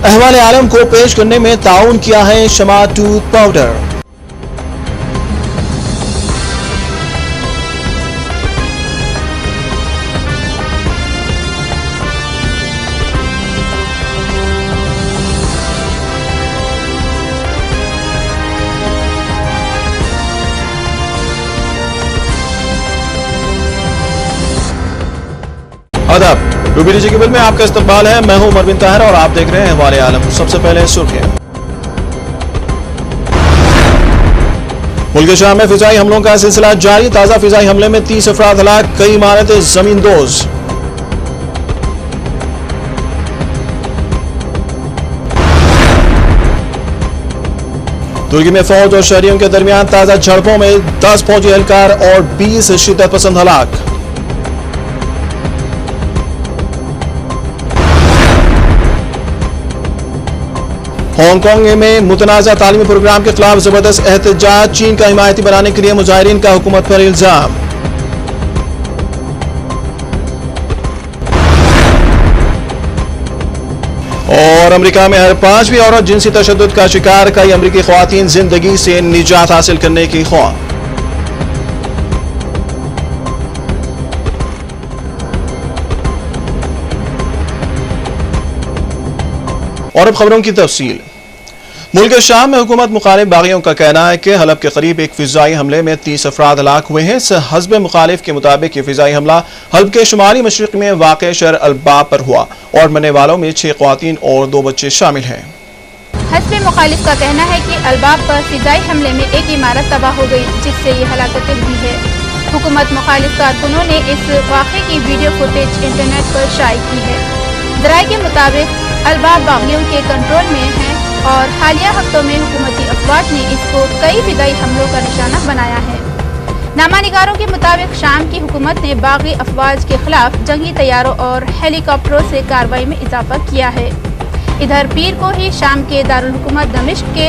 अहवाल आलम को पेश करने में ताउन किया है शमा टूथ पाउडर। आदाब, रूबी डी केबल में आपका इस्तकबाल है। मैं हूं उमर बिन ताहिर और आप देख रहे हैं अहवाल आलम। सबसे पहले सुर्खियां। मुल्क शाम में फिजाई हमलों का सिलसिला जारी। ताजा फिजाई हमले में 30 अफराद हलाक, कई इमारतें जमींदोज। तुर्की में फौज और शहरियों के दरमियान ताजा झड़पों में 10 फौजी एहलकार और 20 शिद्दत पसंद हलाक। हांगकांग में मुतनाज़ा तालीमी प्रोग्राम के खिलाफ जबरदस्त एहतजाज। चीन का हिमायती बनाने के लिए मुजाहिरीन का हुकूमत पर इल्जाम। और अमेरिका में हर 5वीं औरत जिनसी तशद्दुद का शिकार। कई अमेरिकी ख्वातीन जिंदगी से निजात हासिल करने की ख्वाह। और अब खबरों की तफसील। मुल्क शाम में हुकूमत मुखालिफ बागियों का कहना है कि हलब के करीब एक फिजाई हमले में 30 अफराद हलाक हुए हैं। हस्ब मुखालिफ के मुताबिक ये फिजाई हमला हलब के शुमाली मशरिक में वाक़ शहर अलबाब पर हुआ और मरने वालों में 6 ख्वातीन और 2 बच्चे शामिल हैं। हस्ब मुखालिफ का कहना है कि अलबाब पर फिजाई हमले में एक इमारत तबाह हो गई, जिससे ये हलाकतें हुई है। हुकूमत मुखालिफ कारकुनों ने इस वाक़े की वीडियो फुटेज इंटरनेट पर शाये की है। ज़राए के मुताबिक अलबाब बागियों के कंट्रोल में है और हालिया हफ्तों में हुकूमती अफवाज ने इसको कई फिदाई हमलों का निशाना बनाया है। नामानिगारों के मुताबिक शाम की हुकूमत ने बागी अफवाज के खिलाफ जंगी तैयारों और हेलीकॉप्टरों से कार्रवाई में इजाफा किया है। इधर पीर को ही शाम के दारुल हुकूमत दमिश्क के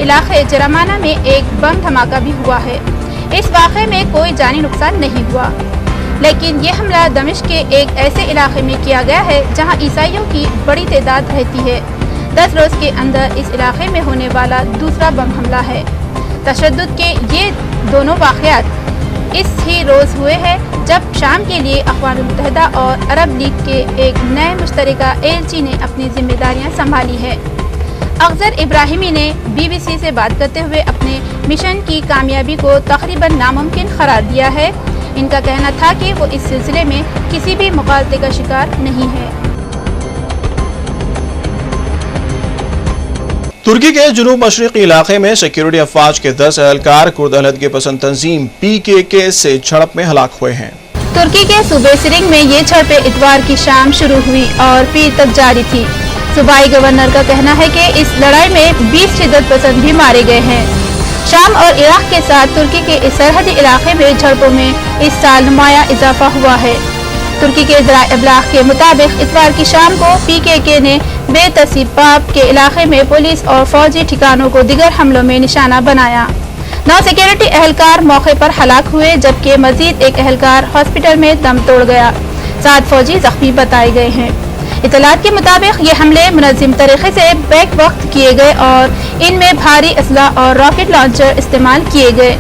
इलाके जरामाना में एक बम धमाका भी हुआ है। इस वाक़े में कोई जानी नुकसान नहीं हुआ, लेकिन ये हमला दमिश्क के एक ऐसे इलाके में किया गया है जहां ईसाइयों की बड़ी तादाद रहती है। 10 रोज़ के अंदर इस इलाके में होने वाला दूसरा बम हमला है। तशद्दुद के ये दोनों वाक़यात इस ही रोज़ हुए हैं जब शाम के लिए अक़वाम मुत्तहिदा और अरब लीग के एक नए मुश्तरका एलची ने अपनी जिम्मेदारियां संभाली है। अफजल इब्राहिमी ने BBC से बात करते हुए अपने मिशन की कामयाबी को तकरीबन नामुमकिन करार दिया है। इनका कहना था कि वो इस सिलसिले में किसी भी मुखालफत का शिकार नहीं है। तुर्की के जुनूब मशरिकी इलाके में सिक्योरिटी अफवाज के 10 एहलकार कुर्द अलहदगी पसंद तंजीम PKK से झड़प में हलाक हुए हैं। तुर्की के सूबे सिरिंग में ये झड़पें इतवार की शाम शुरू हुई और पीर तक जारी थी। सूबाई गवर्नर का कहना है कि इस लड़ाई में 20 शिद्दत पसंद भी मारे गए हैं। शाम और इराक के साथ तुर्की के इस सरहदी इलाके में झड़पों में इस साल नुमाया इजाफा हुआ है। तुर्की के ज़राए इब्लाग के मुताबिक इतवार की शाम को PKK ने बेतसीब पाप के इलाके में पुलिस और फौजी ठिकानों को दिगर हमलों में निशाना बनाया। 9 सिक्योरिटी एहलकार मौके पर हलाक हुए, जबकि मजीद एक एहलकार हॉस्पिटल में दम तोड़ गया। 7 फौजी जख्मी बताए गए हैं। इतलात के मुताबिक ये हमले मुनज़्ज़म तरीके से बैक वक्त किए गए और इनमें भारी असला और रॉकेट लॉन्चर इस्तेमाल किए गए।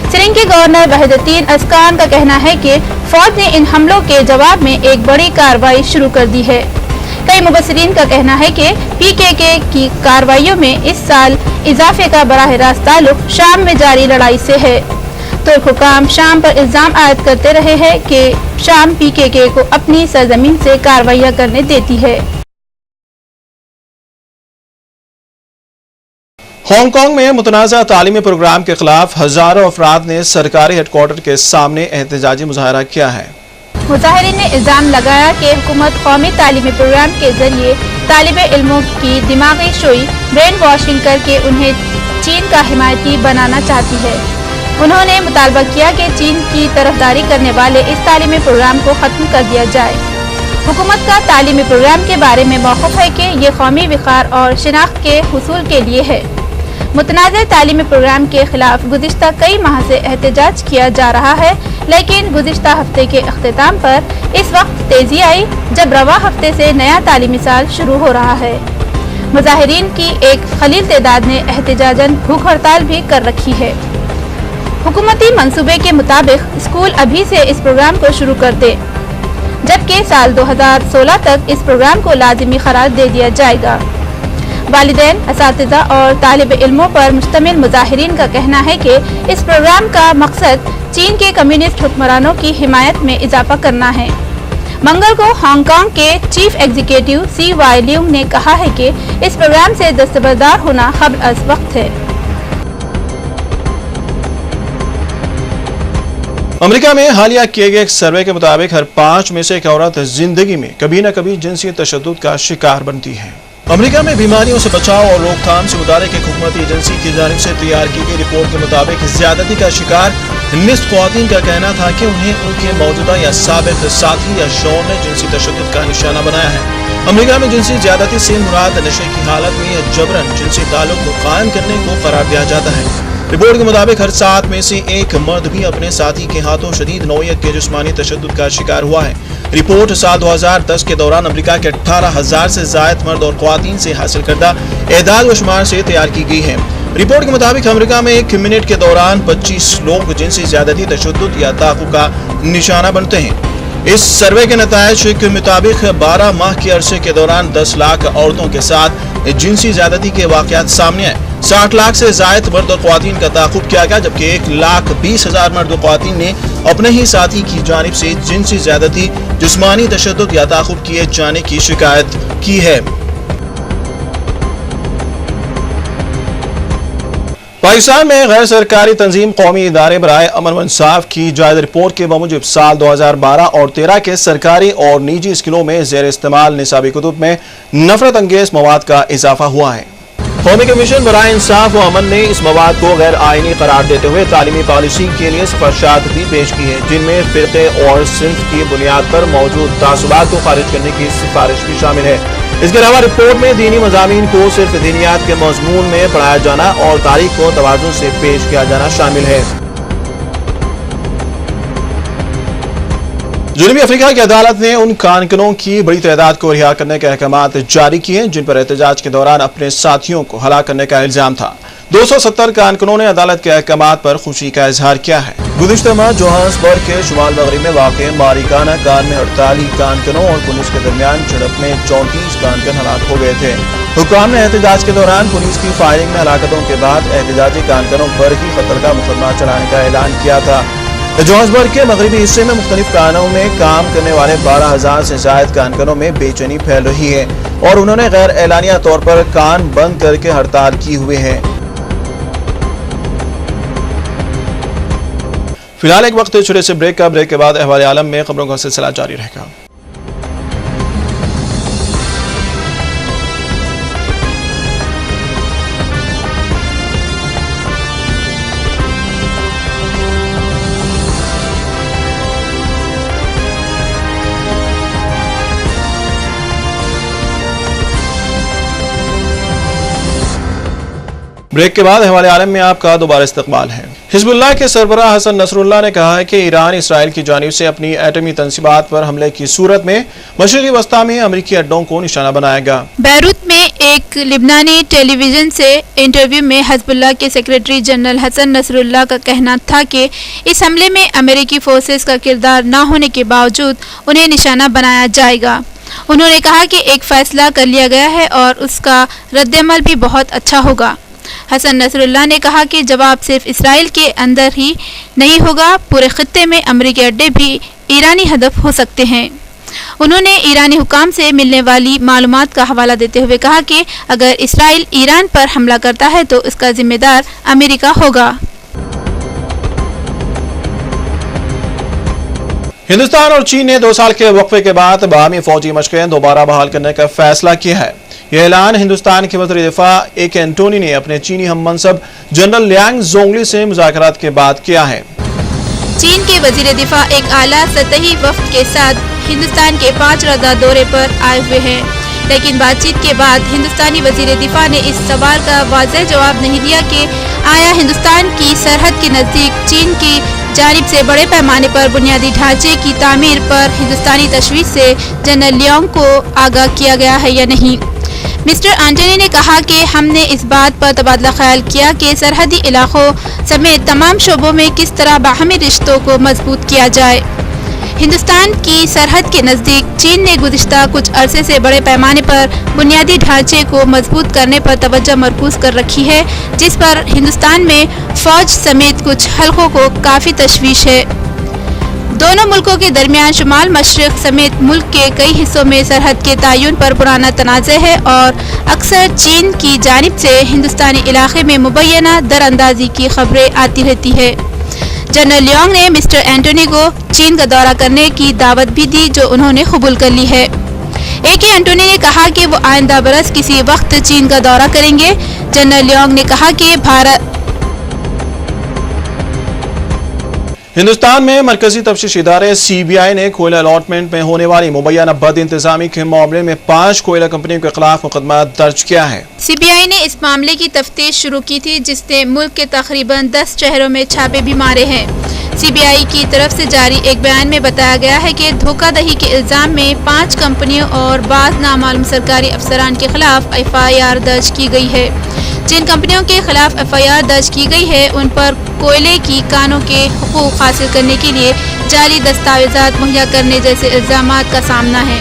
सिरिंग के गवर्नर वहीदुद्दीन अस्कान का कहना है कि फौज ने इन हमलों के जवाब में एक बड़ी कार्रवाई शुरू कर दी है। कई मुबस्सिरीन का कहना है कि PKK की कार्रवाइयों में इस साल इजाफे का बराह रास्त ताल्लुक शाम में जारी लड़ाई से है। तुर्क हुकाम शाम पर इल्जाम आयद करते रहे हैं कि शाम PKK को अपनी सरजमीन से कार्रवाइयां करने देती है। हांगकांग में मुतनाज़ा तालीमी प्रोग्राम के खिलाफ हजारों अफराद ने सरकारी हेडक्वार्टर के सामने एहतजाजी मुजाहरा किया है। मुजाहिरीन ने इल्जाम लगाया कि हुकूमत कौमी तालीमी प्रोग्राम के जरिए तालिब इल्मों की दिमागी शोई ब्रेन वॉशिंग करके उन्हें चीन का हिमायती बनाना चाहती है। उन्होंने मुतालबा किया कि चीन की तरफदारी करने वाले इस तालीमी प्रोग्राम को ख़त्म कर दिया जाए। हुकूमत का तालीमी प्रोग्राम के बारे में मौक़िफ़ है कि ये कौमी विक़ार और शिनाख्त के हुसूल के लिए है। मुतनाज़ तालीमी प्रोग्राम के खिलाफ गुज़िश्ता कई माह से एहतजाज किया जा रहा है, लेकिन गुज़िश्ता हफ्ते के अख्तिताम पर इस वक्त तेज़ी आई जब रवा हफ्ते से नया तालीमी साल शुरू हो रहा है। मुजाहिरीन की एक खलील तादाद ने एहतजाजन भूख हड़ताल भी कर रखी है। हुकूमती मंसूबे के मुताबिक स्कूल अभी से इस प्रोग्राम को शुरू कर दे, जबकि साल 2016 तक इस प्रोग्राम को लाजिमी करार दे दिया जाएगा। वालिदैन, असातिज़ा और तालिब इल्मों पर मुश्तमिल मुजाहिरीन का कहना है कि इस प्रोग्राम का मकसद चीन के कम्युनिस्ट हुक्मरानों की हिमायत में इजाफा करना है। मंगल को हांगकांग के चीफ एग्जीक्यूटिव CY ल्यूंग ने कहा है कि इस प्रोग्राम से दस्तबरदार होना क़ब्ल अज़ वक्त है। अमेरिका में हालिया किए गए एक सर्वे के मुताबिक हर 5 में से एक औरत जिंदगी में कभी न कभी जिनसी तशद्दुद का शिकार बनती है। अमेरिका में बीमारियों से बचाव और रोकथाम से मुताल्लिक़ एक हुकूमती एजेंसी की जानिब से तैयार की गई रिपोर्ट के मुताबिक ज्यादती का शिकार निस्फ ख्वातीन का कहना था कि उन्हें उनके मौजूदा या साबिक साथी या शौहर ने जिनसी तशद्दुद का निशाना बनाया है। अमेरिका में जिनसी ज्यादती से मुराद नशे की हालत में या जबरन जिनसी ताल्लुक को कायम करने को करार दिया जाता है। रिपोर्ट के मुताबिक हर 7 में से एक मर्द भी अपने साथी के हाथों शदीद नौयत के जिस्मानी तशद्दुद का शिकार हुआ है। रिपोर्ट साल 2010 के दौरान अमेरिका के 18,000 से ज़ायद मर्द और ख्वातीन से हासिल करदा एदाद व शुमार से तैयार की गई है। रिपोर्ट के मुताबिक अमेरिका में 1 मिनट के दौरान 25 लोग जिनसी ज्यादती तशद्दुद या ताक़ुब का निशाना बनते हैं। इस सर्वे के नतायज के मुताबिक 12 माह के अरसे के दौरान 10 लाख औरतों के साथ जिनसी ज्यादती के वाक़यात सामने आए। 60 लाख से ज़ायद मर्द और ख्वातीन का ताक़ुब किया गया, जबकि 1,20,000 मर्द और ख्वातीन ने अपने ही साथी की जानिब से जिनसी ज्यादती, जिस्मानी तशद्दुद या ताक़ुब किए जाने की शिकायत की है। पाकिस्तान में गैर सरकारी तंजीम कौमी इदारे बराए अमन व इंसाफ की जायज़ रिपोर्ट के बमुजिब साल 2012 और 13 के सरकारी और निजी स्कूलों में ज़ेर इस्तेमाल निसाबी कुतुब में नफरत अंगेज मवाद का इजाफा हुआ है। कौमी कमीशन बराए इंसाफ व अमन ने इस मवाद को गैर आइनी करार देते हुए तालीमी पॉलिसी के लिए सिफारिशात भी पेश की है, जिनमें फ़िरक़े और सिंफ की बुनियाद पर मौजूद तासुबात को खारिज करने की सिफारिश भी शामिल है। इसके अलावा रिपोर्ट में दीनी मज़ामीन को सिर्फ दीनियात के मज़मून में पढ़ाया जाना और तारीख को तवाज़ुन से पेश किया जाना शामिल है। जनूबी अफ्रीका की अदालत ने उन कारकुनों की बड़ी तादाद को रिहा करने के अहकामात जारी किए जिन पर एहतजाज के दौरान अपने साथियों को हलाक करने का इल्जाम था। 270 कारकुनों ने अदालत के अहकामात पर खुशी का इजहार किया है। गुज़िश्ता माह जोहान्सबर्ग के शुमाल मगरिब में वाक़े मारिकाना कार में 48 कारकुनों और पुलिस के दरमियान झड़प में 34 कारकुन हलाक हो गए थे। हुक्काम ने एहतजाज के दौरान पुलिस की फायरिंग में हलाकतों के बाद एहतजाजी कारकुनों पर ही कत्ल का मुकदमा चलाने का ऐलान किया था। जोहान्सबर्ग के मगरबी हिस्से में मुख्तलिफ कानों में काम करने वाले 12,000 से ज़ायद कारकुनों में बेचैनी फैल रही है और उन्होंने गैर एलानिया तौर पर कान बंद करके हड़ताल की हुए हैं। फिलहाल एक वक्त छोटे से ब्रेक के बाद अहवाल आलम में खबरों का सिलसिला जारी रहेगा। ब्रेक के बाद हवाले आलम में आपका दोबारा इस्तकबाल है। हिजबुल्लाह के सरबराह हसन नसरुल्लाह ने कहा है कि ईरान इसराइल की जानिब से अपनी एटमी तंसीबात पर हमले की सूरत में मशरिकी वस्ता में अमरीकी अड्डों को निशाना बनाएगा। बैरूत में एक लिबनानी टेलीविजन से इंटरव्यू में हिजबुल्लाह के सेक्रेटरी जनरल हसन नसरुल्लाह का कहना था कि इस हमले में अमेरिकी फोर्सेस का किरदार न होने के बावजूद उन्हें निशाना बनाया जाएगा। उन्होंने कहा कि एक फैसला कर लिया गया है और उसका रद्दअमल भी बहुत अच्छा होगा। हसन नसरुल्लाह ने कहा कि जवाब सिर्फ इसराइल के अंदर ही नहीं होगा, पूरे खित्ते में अमेरिकी अड्डे भी ईरानी हदफ हो सकते हैं। उन्होंने ईरानी हुकाम से मिलने वाली मालूमात का हवाला देते हुए कहा कि अगर इसराइल ईरान पर हमला करता है तो इसका जिम्मेदार अमेरिका होगा। हिंदुस्तान और चीन ने 2 साल के वक्फे के बाद बाहमी फौजी मशक़ें दोबारा बहाल करने का फैसला किया है। यह ऐलान हिंदुस्तान के वज़ीर दिफा AK एंटोनी ने अपने चीनी हममनसब जनरल लियांग जोंगली से मुज़ाकरात के बाद किया है। चीन के वज़ीर दिफा एक आला सतही वफ़द के साथ हिंदुस्तान के 5 रोज़ा दौरे पर आए हुए हैं, लेकिन बातचीत के बाद हिंदुस्तानी वज़ीर दिफा ने इस सवाल का वाज़ेह जवाब नहीं दिया कि आया हिंदुस्तान की सरहद के नज़दीक चीन की जानिब से बड़े पैमाने पर बुनियादी ढांचे की तामीर पर हिंदुस्तानी तशवीश से जनरल लियांग को आगाह किया गया है या नहीं। مسٹر اینٹونی نے کہا کہ ہم نے اس بات پر تبادلہ خیال کیا کہ سرحدی علاقوں سمیت تمام شعبوں میں کس طرح باہمی رشتوں کو مضبوط کیا جائے۔ ہندوستان کی سرحد کے نزدیک چین نے گزشتہ کچھ عرصے سے بڑے پیمانے پر بنیادی ڈھانچے کو مضبوط کرنے پر توجہ مرکوز کر رکھی ہے، جس پر ہندوستان میں فوج سمیت کچھ حلقوں کو کافی تشویش ہے۔ دونوں ملکوں کے درمیان شمال مشرق سمیت ملک کے کئی حصوں میں سرحد کے تعین پر پرانا تنازع ہے اور اکثر چین کی جانب سے ہندوستانی علاقے میں مبینہ دراندازی کی خبریں آتی رہتی ہے۔ جنرل لیونگ نے مسٹر اینٹونی کو چین کا دورہ کرنے کی دعوت بھی دی، جو انہوں نے قبول کر لی ہے۔ اینٹونی نے کہا کہ وہ آئندہ برس کسی وقت چین کا دورہ کریں گے۔ جنرل لیونگ نے کہا کہ ہندوستان میں مرکزی تفتیشی ادارے CBI نے کوئلہ الاٹمنٹ میں ہونے والی مبینہ بد انتظامی کے معاملے میں 5 کوئلہ کمپنیوں کے خلاف مقدمہ درج کیا ہے۔ CBI نے اس معاملے کی تفتیش شروع کی تھی، جس نے ملک کے تقریباً 10 شہروں میں چھاپے بھی مارے ہیں۔ CBI کی طرف سے جاری ایک بیان میں بتایا گیا ہے کہ دھوکہ دہی کے الزام میں 5 کمپنیوں اور بعض نامعلوم سرکاری افسران کے خلاف FIR درج کی گئی ہے۔ جن کمپنیوں کے خلاف FIR درج کی گئی ہے ان پر کوئلے کی کانوں کے حقوق حاصل کرنے کے لیے جعلی دستاویزات مہیا کرنے جیسے الزامات کا سامنا ہے۔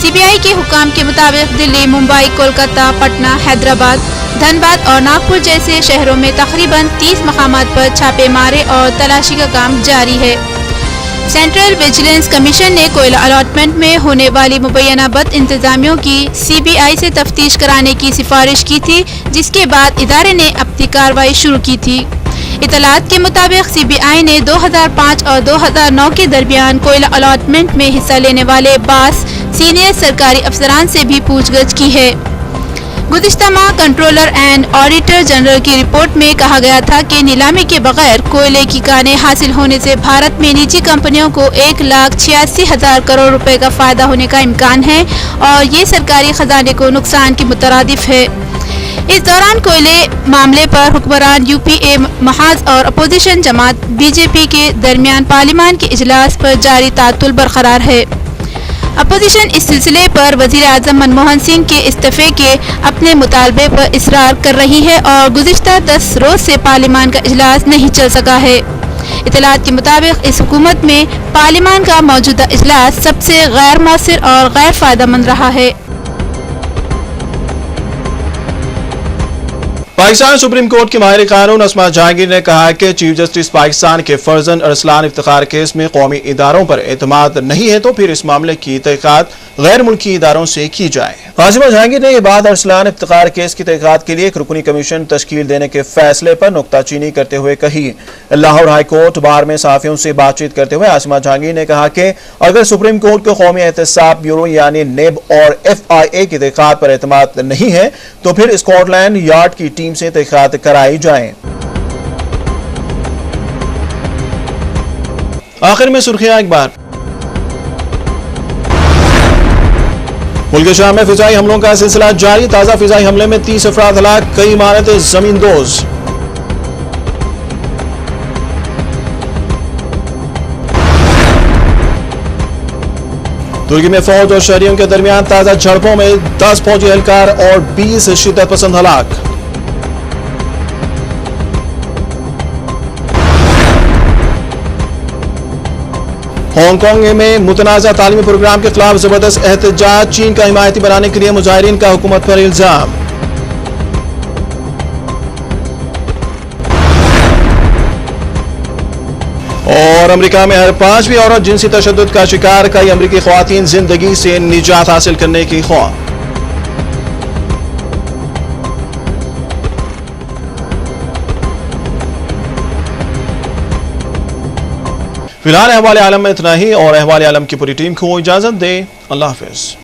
CBI کے حکام کے مطابق دلی، ممبئی، کولکاتہ، پٹنہ، حیدرآباد، دھنباد اور ناگپور جیسے شہروں میں تقریباً 30 مقامات پر چھاپے مارے اور تلاشی کا کام جاری ہے۔ سینٹرل ویجیلنس کمیشن نے کوئلہ الاٹمنٹ میں ہونے والی مبینہ بد انتظامیوں کی CBI سے تفتیش کرانے کی سفارش کی تھی، جس کے بعد ادارے نے اپنی کارروائی شروع کی تھی۔ اطلاعات کے مطابق CBI نے 2005 اور 2009 کے درمیان کوئلہ الاٹمنٹ میں حصہ لینے والے 22 سینئر سرکاری افسران سے بھی پوچھ گچھ کی ہے۔ گزشتہ ماہ کنٹرولر اینڈ آڈیٹر جنرل کی رپورٹ میں کہا گیا تھا کہ نیلامی کے بغیر کوئلے کی کانیں حاصل ہونے سے بھارت میں نجی کمپنیوں کو 1,86,000 کروڑ روپے کا فائدہ ہونے کا امکان ہے اور یہ سرکاری خزانے کو نقصان کے مترادف ہے۔ اس دوران کوئلے معاملے پر حکمران UPA محاذ اور اپوزیشن جماعت BJP کے درمیان پارلیمان کے اجلاس پر جاری تعطل برقرار ہے۔ اپوزیشن اس سلسلے پر وزیر اعظم منموہن سنگھ کے استعفے کے اپنے مطالبے پر اصرار کر رہی ہے اور گزشتہ 10 روز سے پارلیمان کا اجلاس نہیں چل سکا ہے۔ اطلاعات کے مطابق اس حکومت میں پارلیمان کا موجودہ اجلاس سب سے غیر مؤثر اور غیر فائدہ مند رہا ہے۔ پاکستان سپریم کورٹ کے ماہر قانون اسما جہانگیر نے کہا کہ چیف جسٹس پاکستان کے فرزند ارسلان افتخار کیس میں قومی اداروں پر اعتماد نہیں ہے تو پھر اس معاملے کی تحقیقات غیر ملکی اداروں سے کی جائے۔ اسما جہانگیر نے یہ بات ارسلان افتخار کیس کی تحقیقات کے لیے ایک رکنی کمیشن تشکیل دینے کے فیصلے پر نکتہ چینی کرتے ہوئے کہی۔ لاہور ہائی کورٹ بار میں صحافیوں سے بات چیت کرتے ہوئے اسما جہانگیر نے کہا کہ اگر سپریم کورٹ کو قومی احتساب بیورو یعنی نیب اور FIA کی تحقیقات پر اعتماد نہیں ہے تو پھر اسکاٹ لینڈ یارڈ کی ٹیم سے تحقیقات کرائی جائیں۔ آخر میں سرخیاں ایک بار۔ ملک شام میں فضائی حملوں کا سلسلہ جاری، تازہ فضائی حملے میں 30 افراد ہلاک، کئی عمارتیں زمین دوز۔ ترکی میں فوج اور شہریوں کے درمیان تازہ جھڑپوں میں 10 فوجی اہلکار اور 20 شدت پسند ہلاک۔ ہانگ کانگ میں متنازع تعلیمی پروگرام کے خلاف زبردست احتجاج، چین کا حمایتی بنانے کے لیے مظاہرین کا حکومت پر الزام۔ اور امریکہ میں ہر 5ویں عورت جنسی تشدد کا شکار، کئی امریکی خواتین زندگی سے نجات حاصل کرنے کی خواہاں۔ فی الحال احوال عالم میں اتنا ہی، اور احوال عالم کی پوری ٹیم کو اجازت دیں۔ اللہ حافظ۔